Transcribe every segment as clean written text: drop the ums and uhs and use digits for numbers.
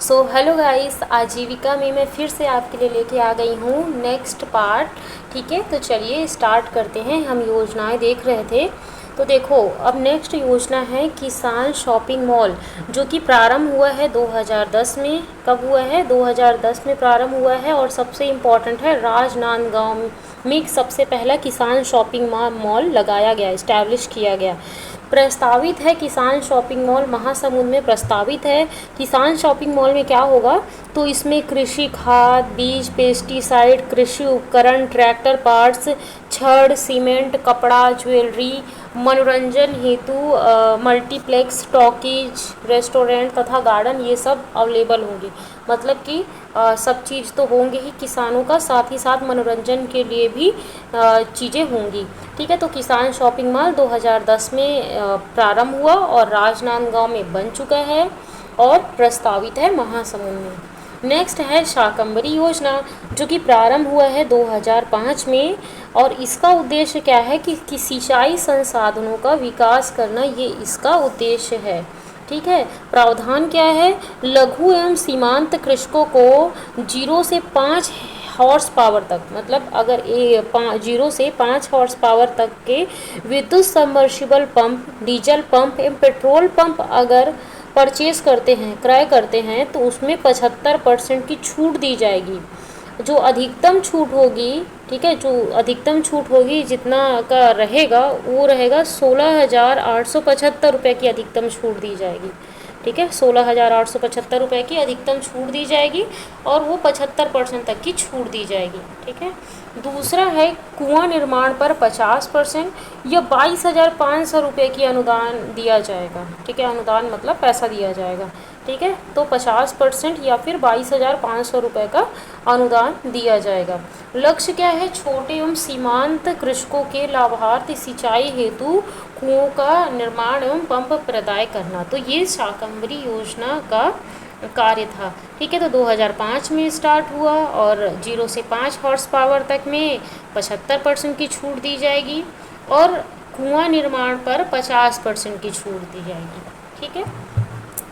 So hello guys, आजीविका में मैं फिर से आपके लिए लेके आ गई हूँ नेक्स्ट पार्ट। ठीक है, तो चलिए स्टार्ट करते हैं। हम योजनाएं देख रहे थे, तो देखो अब नेक्स्ट योजना है किसान शॉपिंग मॉल, जो कि प्रारंभ हुआ है 2010 में। कब हुआ है? 2010 में प्रारंभ हुआ है। और सबसे इम्पॉर्टेंट है, राजनांदगांव में सबसे पहला किसान शॉपिंग मॉल लगाया गया, इस्टेब्लिश किया गया। प्रस्तावित है किसान शॉपिंग मॉल महासमुंद में प्रस्तावित है। किसान शॉपिंग मॉल में क्या होगा, तो इसमें कृषि खाद, बीज, पेस्टिसाइड, कृषि उपकरण, ट्रैक्टर पार्ट्स, छड़, सीमेंट, कपड़ा, ज्वेलरी, मनोरंजन हेतु मल्टीप्लेक्स, टॉकीज, रेस्टोरेंट तथा गार्डन, ये सब अवेलेबल होंगे। मतलब कि सब चीज़ तो होंगे ही किसानों का, साथ ही साथ मनोरंजन के लिए भी चीज़ें होंगी। ठीक है, तो किसान शॉपिंग मॉल 2010 में प्रारंभ हुआ और राजनांदगांव में बन चुका है और प्रस्तावित है महासमुंद में। नेक्स्ट है शाकंभरी योजना, जो कि प्रारंभ हुआ है 2005 में। और इसका उद्देश्य क्या है कि सिंचाई संसाधनों का विकास करना, ये इसका उद्देश्य है। ठीक है, प्रावधान क्या है? लघु एवं सीमांत कृषकों को 0 से 5 हॉर्स पावर तक, मतलब अगर 0 से 5 हॉर्स पावर तक के विद्युत सबमर्सिबल पंप, डीजल पंप एवं पेट्रोल पंप अगर परचेज करते हैं, क्रय करते हैं, तो उसमें 75% की छूट दी जाएगी। जो अधिकतम छूट होगी, ठीक है, जो अधिकतम छूट होगी जितना का रहेगा, वो रहेगा 16,875 रुपये की अधिकतम छूट दी जाएगी। ठीक है, 16,875 रुपये की अधिकतम छूट दी जाएगी और वो 75% तक की छूट दी जाएगी। ठीक है, दूसरा है कुआं निर्माण पर 50% या 22,500 रुपये की अनुदान दिया जाएगा। ठीक है, अनुदान मतलब पैसा दिया जाएगा। ठीक है, तो 50% या फिर 22,500 रुपये का अनुदान दिया जाएगा। लक्ष्य क्या है? छोटे एवं सीमांत कृषकों के लाभार्थी सिंचाई हेतु कुओं का निर्माण एवं पंप प्रदाय करना। तो ये शाकंभरी योजना का कार्य था। ठीक है, तो 2005 में स्टार्ट हुआ और 0 से 5 हॉर्स पावर तक में 75% की छूट दी जाएगी और कुआं निर्माण पर 50% की छूट दी जाएगी। ठीक है,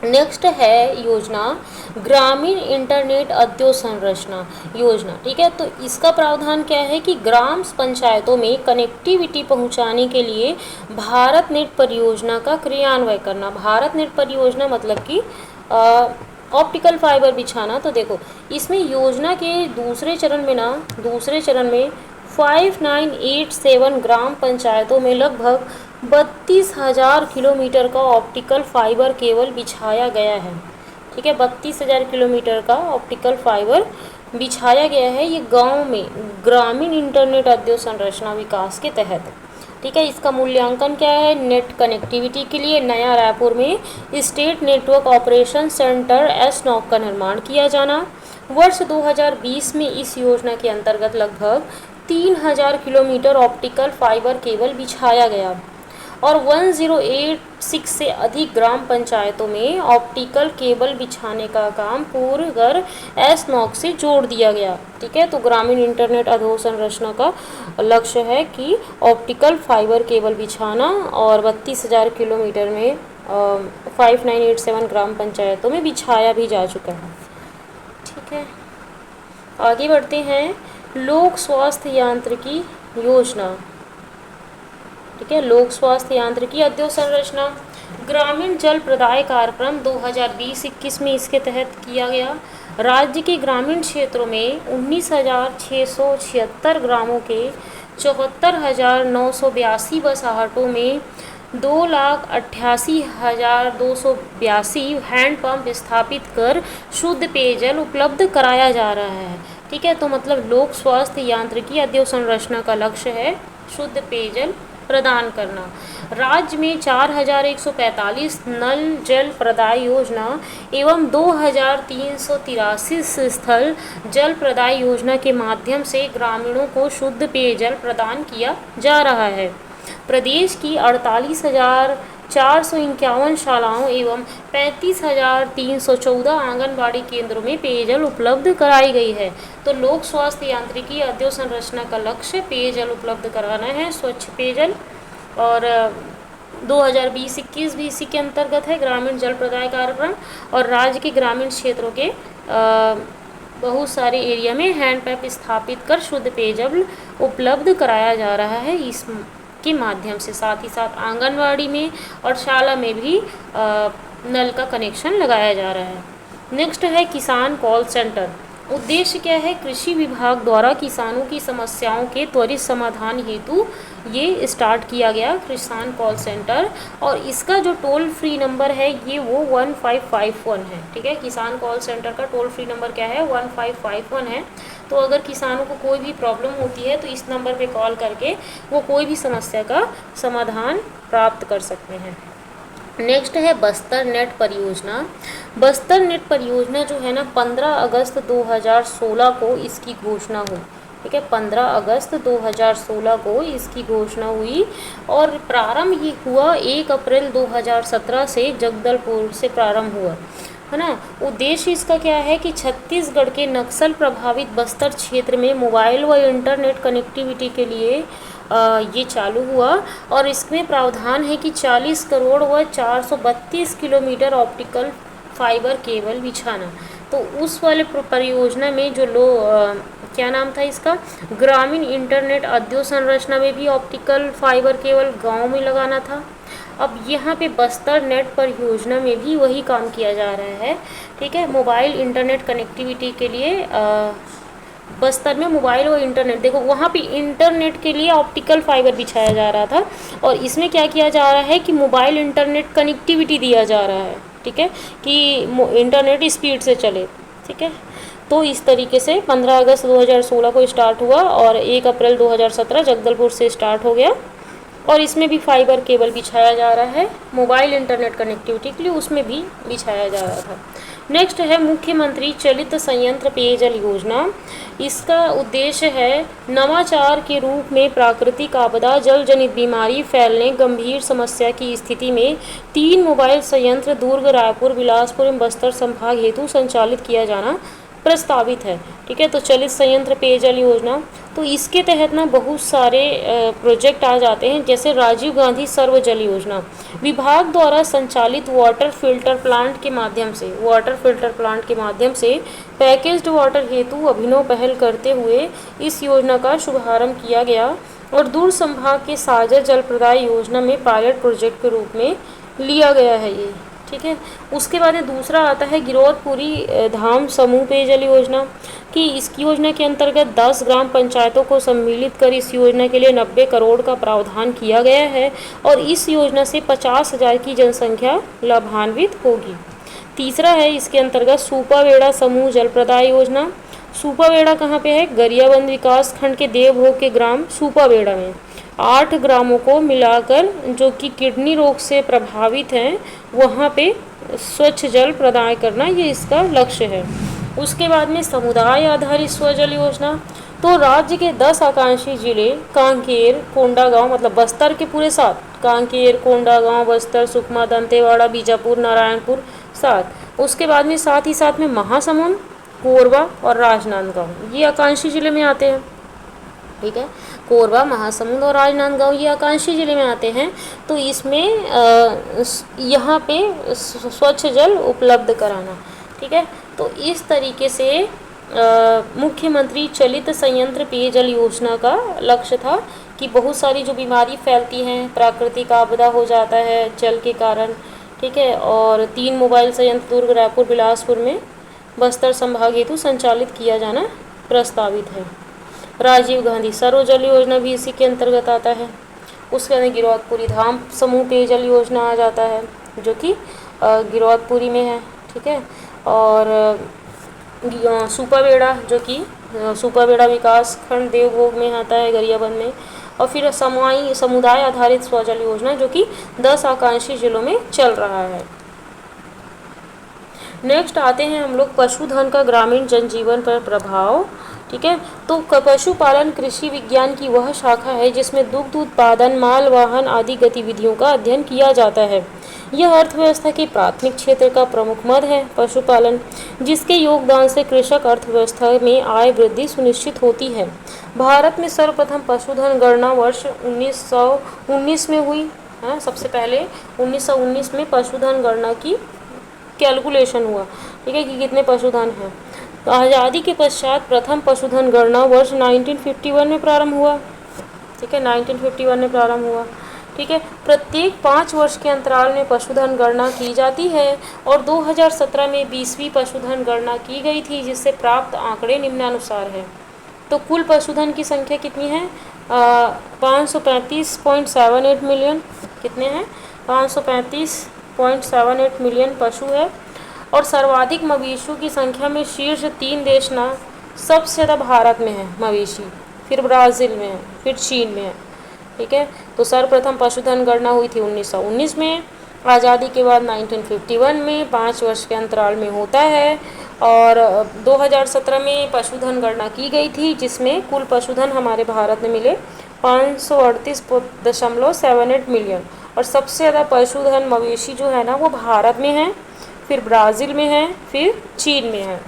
नेक्स्ट है योजना ग्रामीण इंटरनेट अधोसंरचना योजना। ठीक है, तो इसका प्रावधान क्या है कि ग्राम पंचायतों में कनेक्टिविटी पहुंचाने के लिए भारत नेट परियोजना का क्रियान्वयन करना। भारत नेट परियोजना मतलब कि ऑप्टिकल फाइबर बिछाना। तो देखो इसमें योजना के दूसरे चरण में 5987 ग्राम पंचायतों में लगभग 32,000 किलोमीटर का ऑप्टिकल फाइबर केबल बिछाया गया है। ठीक है, 32,000 किलोमीटर का ऑप्टिकल फाइबर बिछाया गया है, ये गांव में ग्रामीण इंटरनेट अधोसंरचना विकास के तहत। ठीक है, इसका मूल्यांकन क्या है? नेट कनेक्टिविटी के लिए नया रायपुर में स्टेट नेटवर्क ऑपरेशन सेंटर एसनॉक का निर्माण किया जाना। वर्ष 2020 में इस योजना के अंतर्गत लगभग 3,000 किलोमीटर ऑप्टिकल फाइबर केबल बिछाया गया और 1086 से अधिक ग्राम पंचायतों में ऑप्टिकल केबल बिछाने का काम पूर्ण कर एसनॉक से जोड़ दिया गया। ठीक है, तो ग्रामीण इंटरनेट अधोसंरचना का लक्ष्य है कि ऑप्टिकल फाइबर केबल बिछाना और 32,000 किलोमीटर में 5987 ग्राम पंचायतों में बिछाया भी जा चुका है। ठीक है, आगे बढ़ते हैं। लोक स्वास्थ्य यांत्रिकी योजना। ठीक है, लोक स्वास्थ्य यांत्रिकी अधोसंरचना ग्रामीण जल प्रदाय कार्यक्रम 2020-21 में इसके तहत किया गया। राज्य के ग्रामीण क्षेत्रों में 19,676 ग्रामों के 74,982 बसाहटों में 2,88,282 हैंडपंप स्थापित कर शुद्ध पेयजल उपलब्ध कराया जा रहा है। ठीक है, तो मतलब लोक स्वास्थ्य यांत्रिकी अधोसंरचना का लक्ष्य है शुद्ध पेयजल प्रदान करना। राज्य में 4,145 नल जल प्रदाय योजना एवं 2,383 स्थल जल प्रदाय योजना के माध्यम से ग्रामीणों को शुद्ध पेयजल प्रदान किया जा रहा है। प्रदेश की 48,451 शालाओं एवं 35,314 आंगनबाड़ी केंद्रों में पेयजल उपलब्ध कराई गई है। तो लोक स्वास्थ्य यांत्रिकी अधोसंरचना का लक्ष्य पेयजल उपलब्ध कराना है, स्वच्छ पेयजल। और 2020-21 भी इसी के अंतर्गत है, ग्रामीण जल प्रदाय कार्यक्रम। और राज्य के ग्रामीण क्षेत्रों के बहुत सारे एरिया में हैंडपैप स्थापित कर शुद्ध पेयजल उपलब्ध कराया जा रहा है इस के माध्यम से। साथ ही साथ आंगनवाड़ी में और शाला में भी नल का कनेक्शन लगाया जा रहा है। नेक्स्ट है किसान कॉल सेंटर। उद्देश्य क्या है? कृषि विभाग द्वारा किसानों की समस्याओं के त्वरित समाधान हेतु ये स्टार्ट किया गया किसान कॉल सेंटर। और इसका जो टोल फ्री नंबर है ये वो 1551 है। ठीक है, किसान कॉल सेंटर का टोल फ्री नंबर क्या है? 1551 है। तो अगर किसानों को कोई भी प्रॉब्लम होती है तो इस नंबर पे कॉल करके वो कोई भी समस्या का समाधान प्राप्त कर सकते हैं। नेक्स्ट है बस्तर नेट परियोजना। बस्तर नेट परियोजना जो है ना 15 अगस्त 2016 को इसकी घोषणा हुई। ठीक है, 15 अगस्त 2016 को इसकी घोषणा हुई और प्रारंभ ये हुआ 1 अप्रैल 2017 से जगदलपुर से प्रारंभ हुआ, है ना। उद्देश्य इसका क्या है कि छत्तीसगढ़ के नक्सल प्रभावित बस्तर क्षेत्र में मोबाइल व इंटरनेट कनेक्टिविटी के लिए ये चालू हुआ। और इसमें प्रावधान है कि 40 करोड़ व 432 किलोमीटर ऑप्टिकल फाइबर केबल बिछाना। तो उस वाले परियोजना में जो क्या नाम था इसका? ग्रामीण इंटरनेट अधोसंरचना में भी ऑप्टिकल फाइबर केबल गांव में लगाना था। अब यहाँ पे बस्तर नेट परियोजना में भी वही काम किया जा रहा है। ठीक है, मोबाइल इंटरनेट कनेक्टिविटी के लिए बस्तर में मोबाइल और इंटरनेट, देखो वहाँ पे इंटरनेट के लिए ऑप्टिकल फाइबर बिछाया जा रहा था और इसमें क्या किया जा रहा है कि मोबाइल इंटरनेट कनेक्टिविटी दिया जा रहा है। ठीक है, कि इंटरनेट स्पीड से चले। ठीक है, तो इस तरीके से 15 अगस्त 2016 को स्टार्ट हुआ और 1 अप्रैल 2017 जगदलपुर से स्टार्ट हो गया। और इसमें भी फाइबर केबल बिछाया जा रहा है मोबाइल इंटरनेट कनेक्टिविटी के लिए, उसमें भी बिछाया जा रहा था। नेक्स्ट है मुख्यमंत्री चलित संयंत्र पेयजल योजना। इसका उद्देश्य है नवाचार के रूप में प्राकृतिक आपदा, जल जनित बीमारी फैलने गंभीर समस्या की स्थिति में 3 मोबाइल संयंत्र दुर्ग, रायपुर, बिलासपुर एवं बस्तर संभाग हेतु संचालित किया जाना प्रस्तावित है। ठीक है, तो चलित संयंत्र पेयजल योजना, तो इसके तहत ना बहुत सारे प्रोजेक्ट आ जाते हैं, जैसे राजीव गांधी सर्व जल योजना। विभाग द्वारा संचालित वाटर फिल्टर प्लांट के माध्यम से पैकेज्ड वाटर हेतु अभिनव पहल करते हुए इस योजना का शुभारंभ किया गया और दूर संभाग के सागर जल प्रदाय योजना में पायलट प्रोजेक्ट के रूप में लिया गया है ये। ठीक है, उसके बाद में दूसरा आता है गिरौदपुरी धाम समूह पेयजल योजना कि इस योजना के अंतर्गत 10 ग्राम पंचायतों को सम्मिलित कर इस योजना के लिए 90 करोड़ का प्रावधान किया गया है और इस योजना से 50,000 की जनसंख्या लाभान्वित होगी। तीसरा है इसके अंतर्गत सुपावेड़ा समूह जल प्रदाय योजना। सुपावेड़ा कहाँ पे है? गरियाबंद विकास खंड के देवभोग के ग्राम सुपावेड़ा में 8 ग्रामों को मिलाकर जो कि किडनी रोग से प्रभावित हैं वहाँ पे स्वच्छ जल प्रदान करना, ये इसका लक्ष्य है। उसके बाद में समुदाय आधारित स्वजल योजना, तो राज्य के 10 आकांक्षी जिले कांकेर, कोंडागांव, मतलब बस्तर के पूरे 7, कांकेर, कोंडागांव, बस्तर, सुकमा, दंतेवाड़ा, बीजापुर, नारायणपुर 7। उसके बाद में साथ ही साथ में महासमुंद, कोरबा और राजनांदगांव ये आकांक्षी जिले में आते हैं। ठीक है, कोरबा, महासमुंद और राजनांदगांव ये आकांक्षी जिले में आते हैं। तो इसमें यहाँ पे स्वच्छ जल उपलब्ध कराना। ठीक है, तो इस तरीके से मुख्यमंत्री चलित संयंत्र पेयजल योजना का लक्ष्य था कि बहुत सारी जो बीमारी फैलती हैं, प्राकृतिक आपदा हो जाता है जल के कारण। ठीक है, और 3 मोबाइल संयंत्र दुर्ग, रायपुर, बिलासपुर में बस्तर संभाग हेतु संचालित किया जाना प्रस्तावित है। राजीव गांधी सर्व जल योजना भी इसी के अंतर्गत आता है। उसके बाद गिरौदपुरी धाम समूह पेयजल योजना आ जाता है जो कि गिरौदपुरी में है। ठीक है, और सुपावेड़ा जो कि सुपावेड़ा विकास खंड देवभोग में आता है, गरियाबंद में। और फिर समुदाय आधारित स्वजल योजना जो कि 10 आकांक्षी जिलों में चल रहा है। नेक्स्ट आते हैं हम लोग पशुधन का ग्रामीण जनजीवन पर प्रभाव। ठीक है, तो पशुपालन कृषि विज्ञान की वह शाखा है जिसमें दुग्ध उत्पादन, माल वाहन आदि गतिविधियों का अध्ययन किया जाता है। यह अर्थव्यवस्था के प्राथमिक क्षेत्र का प्रमुख मद है पशुपालन, जिसके योगदान से कृषक अर्थव्यवस्था में आय वृद्धि सुनिश्चित होती है। भारत में सर्वप्रथम पशुधन गणना वर्ष 1919 में हुई। हाँ, सबसे पहले 1919 में पशुधन गणना की कैलकुलेशन हुआ, ठीक है, कि कितने पशुधन हैं। तो आज़ादी के पश्चात प्रथम पशुधन गणना वर्ष 1951 में प्रारंभ हुआ, ठीक है, 1951 में प्रारंभ हुआ, ठीक है। प्रत्येक 5 वर्ष के अंतराल में पशुधन गणना की जाती है और 2017 में 20वीं पशुधन गणना की गई थी, जिससे प्राप्त आंकड़े निम्नानुसार है। तो कुल पशुधन की संख्या कितनी है? 535.78 मिलियन। कितने हैं? 535.78 मिलियन पशु है। और सर्वाधिक मवेशियों की संख्या में शीर्ष 3 देश ना, सबसे ज़्यादा भारत में है मवेशी, फिर ब्राज़ील में है, फिर चीन में है, ठीक है। तो सर्वप्रथम पशुधन गणना हुई थी 1919 में, आज़ादी के बाद 1951 में 5 वर्ष के अंतराल में होता है, और 2017 में पशुधन गणना की गई थी, जिसमें कुल पशुधन हमारे भारत में मिले 538.78 मिलियन। और सबसे ज़्यादा पशुधन मवेशी जो है ना वो भारत में है, फिर ब्राज़ील में है, फिर चीन में है।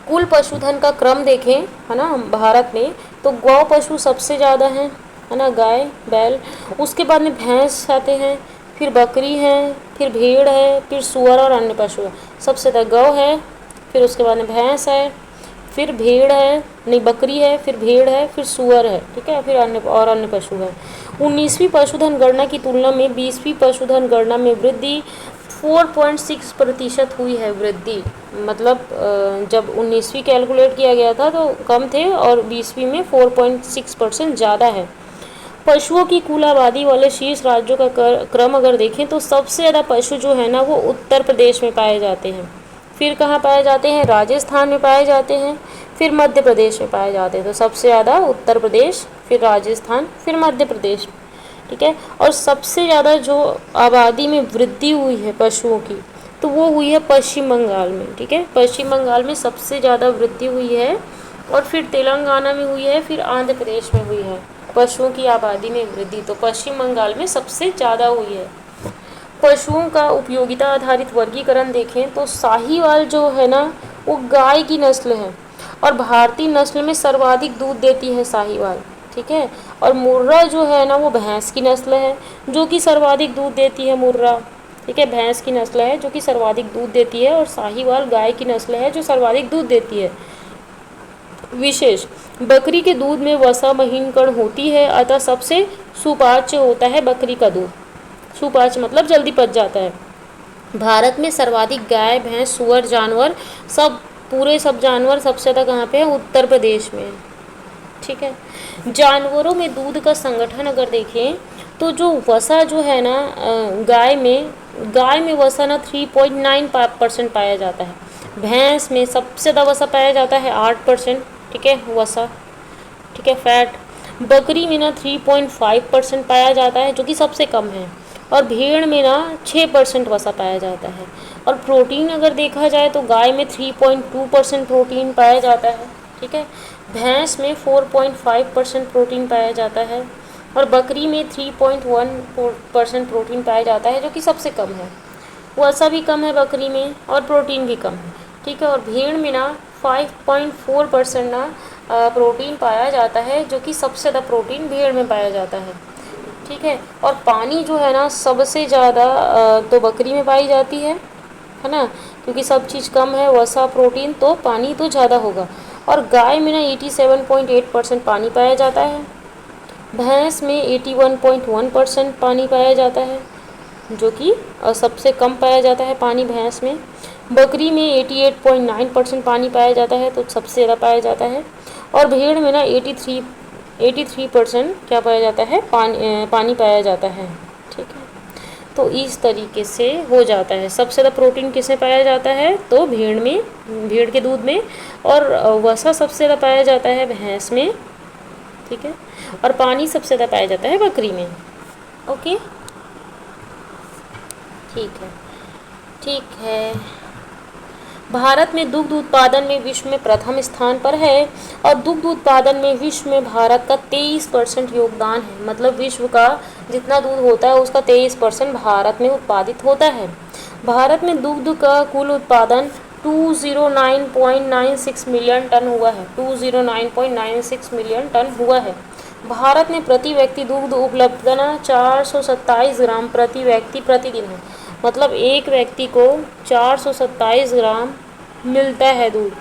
कुल पशुधन का क्रम देखें, है ना, भारत में तो गौ पशु सबसे ज़्यादा हैं, है ना, गाय बैल, उसके बाद में भैंस आते हैं, फिर बकरी है, फिर भेड़ है, फिर सुअर और अन्य पशु है। सबसे ज़्यादा गौ है, फिर उसके बाद में भैंस है, फिर भेड़ है, नहीं बकरी है, फिर भेड़ है, फिर सुअर है, ठीक है, फिर अन्य पशु है। 19वीं पशुधन गणना की तुलना में 20वीं पशुधन गणना में वृद्धि 4.6% हुई है। वृद्धि मतलब जब 19वीं कैलकुलेट किया गया था तो कम थे, और 20वीं में 4.6% ज़्यादा है। पशुओं की कुल आबादी वाले शीर्ष राज्यों का क्रम अगर देखें तो सबसे ज़्यादा पशु जो है ना वो उत्तर प्रदेश में पाए जाते हैं। फिर कहाँ पाए जाते हैं? राजस्थान में पाए जाते हैं, फिर मध्य प्रदेश में पाए जाते हैं। तो सबसे ज़्यादा उत्तर प्रदेश, फिर राजस्थान, फिर मध्य प्रदेश, ठीक है। और सबसे ज़्यादा जो आबादी में वृद्धि हुई है पशुओं की तो वो हुई है पश्चिम बंगाल में, ठीक है। पश्चिम बंगाल में सबसे ज़्यादा वृद्धि हुई है, और फिर तेलंगाना में हुई है, फिर आंध्र प्रदेश में हुई है पशुओं की आबादी में वृद्धि। तो पश्चिम बंगाल में सबसे ज़्यादा हुई है। पशुओं का उपयोगिता आधारित वर्गीकरण देखें तो साहीवाल जो है ना वो गाय की नस्ल है, और भारतीय नस्ल में सर्वाधिक दूध देती है साहीवाल, ठीक है। और मुर्रा जो है ना वो भैंस की नस्ल है, जो कि सर्वाधिक दूध देती है। मुर्रा, ठीक है, भैंस की नस्ल है जो कि सर्वाधिक दूध देती है, और साहीवाल गाय की नस्ल है जो सर्वाधिक दूध देती है। विशेष, बकरी के दूध में वसा महीन कण होती है, अतः सबसे सुपाच्य होता है बकरी का दूध। सुपाच्य मतलब जल्दी पच जाता है। भारत में सर्वाधिक गाय भैंस सुअर जानवर सब जानवर सबसे ज़्यादा कहाँ पे है? उत्तर प्रदेश में, ठीक है। जानवरों में दूध का संगठन अगर देखें तो जो वसा जो है ना गाय में वसा ना 3.9% पाया जाता है। भैंस में सबसे ज़्यादा वसा पाया जाता है 8%, ठीक है, वसा, ठीक है, फैट। बकरी में ना 3.5% पाया जाता है, जो कि सबसे कम है। और भेड़ में ना 6% वसा पाया जाता है। और प्रोटीन अगर देखा जाए तो गाय में 3.2% प्रोटीन पाया जाता है, ठीक है। भैंस में 4.5% प्रोटीन पाया जाता है, और बकरी में 3.1% प्रोटीन पाया जाता है, जो कि सबसे कम है। वसा भी कम है बकरी में, और प्रोटीन भी कम है, ठीक है। और भेड़ में ना 5.4% ना प्रोटीन पाया जाता है, जो कि सबसे ज़्यादा प्रोटीन भेड़ में पाया जाता है, ठीक है। और पानी जो है ना सबसे ज़्यादा तो बकरी में पाई जाती है ना, क्योंकि सब चीज़ कम है, वसा प्रोटीन, तो पानी तो ज़्यादा होगा। और गाय में ना 87.8% पानी पाया जाता है। भैंस में 81.1% पानी पाया जाता है, जो कि सबसे कम पाया जाता है पानी भैंस में। बकरी में 88.9% पानी पाया जाता है, तो सबसे ज़्यादा पाया जाता है। और भेड़ में ना 83% क्या पाया जाता है? पानी पाया जाता है, ठीक है। तो इस तरीके से हो जाता है। सबसे ज़्यादा प्रोटीन किसमें पाया जाता है? तो भेड़ के दूध में, और वसा सबसे ज़्यादा पाया जाता है भैंस में, ठीक है। और पानी सबसे ज़्यादा पाया जाता है बकरी में। ओके, ठीक है। भारत में दुग्ध उत्पादन में विश्व में प्रथम स्थान पर है, और दुग्ध उत्पादन में विश्व में भारत का 23% योगदान है। मतलब विश्व का जितना दूध होता है उसका 23% भारत में उत्पादित होता है। भारत में दुग्ध का कुल उत्पादन 209.96 मिलियन टन हुआ है। 209.96 मिलियन टन हुआ है। भारत में प्रति व्यक्ति दुग्ध उपलब्धता 427 ग्राम प्रति व्यक्ति प्रतिदिन है। मतलब एक व्यक्ति को 427 ग्राम मिलता है दूध,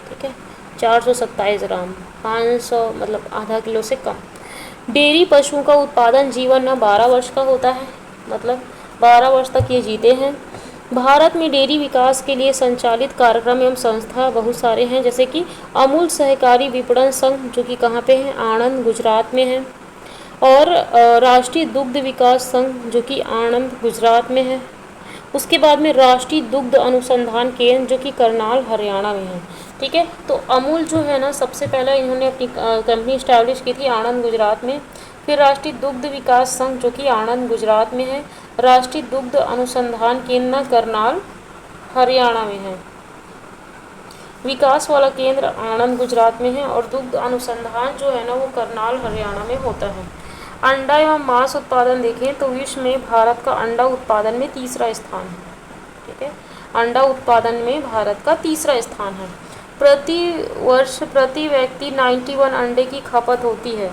ठीक है, 427 ग्राम, 500 मतलब आधा किलो से कम। डेयरी पशुओं का उत्पादन जीवन 12 वर्ष का होता है, मतलब 12 वर्ष तक ये जीते हैं। भारत में डेयरी विकास के लिए संचालित कार्यक्रम एवं संस्था बहुत सारे हैं, जैसे कि अमूल सहकारी विपणन संघ, जो कि कहाँ पे है, आणंद गुजरात में है, और राष्ट्रीय दुग्ध विकास संघ, जो कि आणंद गुजरात में है। उसके बाद में राष्ट्रीय दुग्ध अनुसंधान केंद्र, जो कि करनाल हरियाणा में है, ठीक है। तो अमूल जो है ना, सबसे पहले इन्होंने अपनी कंपनी इस्टेब्लिश की थी आणंद गुजरात में। फिर राष्ट्रीय दुग्ध विकास संघ, जो कि आणंद गुजरात में है। राष्ट्रीय दुग्ध अनुसंधान केंद्र करनाल हरियाणा में है। विकास वाला केंद्र आणंद गुजरात में है और दुग्ध अनुसंधान जो है ना वो करनाल हरियाणा में होता है। अंडा एवं मांस उत्पादन देखें तो विश्व में भारत का अंडा उत्पादन में तीसरा स्थान है, ठीक है। अंडा उत्पादन में भारत का तीसरा स्थान है। प्रति वर्ष प्रति व्यक्ति 91 अंडे की खपत होती है,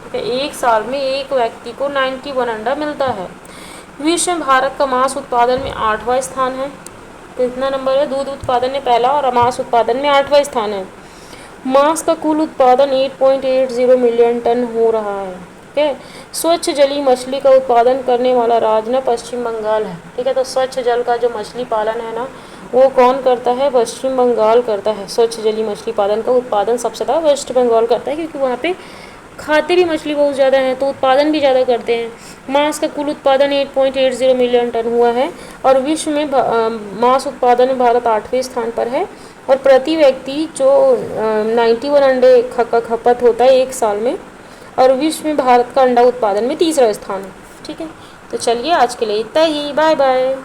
ठीक है। एक साल में एक व्यक्ति को 91 अंडा मिलता है। विश्व में भारत का मांस उत्पादन में 8वां स्थान है। कितना नंबर है? दूध उत्पादन में पहला और मांस उत्पादन में 8वां स्थान है। मांस का कुल उत्पादन 8.80 मिलियन टन हो रहा है, ठीक है। स्वच्छ जलीय मछली का उत्पादन करने वाला राज्य ना पश्चिम बंगाल है, ठीक है। तो स्वच्छ जल का जो मछली पालन है ना वो कौन करता है? पश्चिम बंगाल करता है। स्वच्छ जलीय मछली पालन का उत्पादन सबसे ज़्यादा वेस्ट बंगाल करता है, क्योंकि वहाँ पे खाते भी मछली बहुत ज़्यादा है तो उत्पादन भी ज़्यादा करते हैं। मांस का कुल उत्पादन 8.80 मिलियन टन हुआ है और विश्व में मांस उत्पादन में भारत 8वें स्थान पर है। और प्रति व्यक्ति जो 91 अंडे का खपत होता है एक साल में, और विश्व में भारत का अंडा उत्पादन में तीसरा स्थान है, ठीक है। तो चलिए आज के लिए इतना ही, बाय बाय।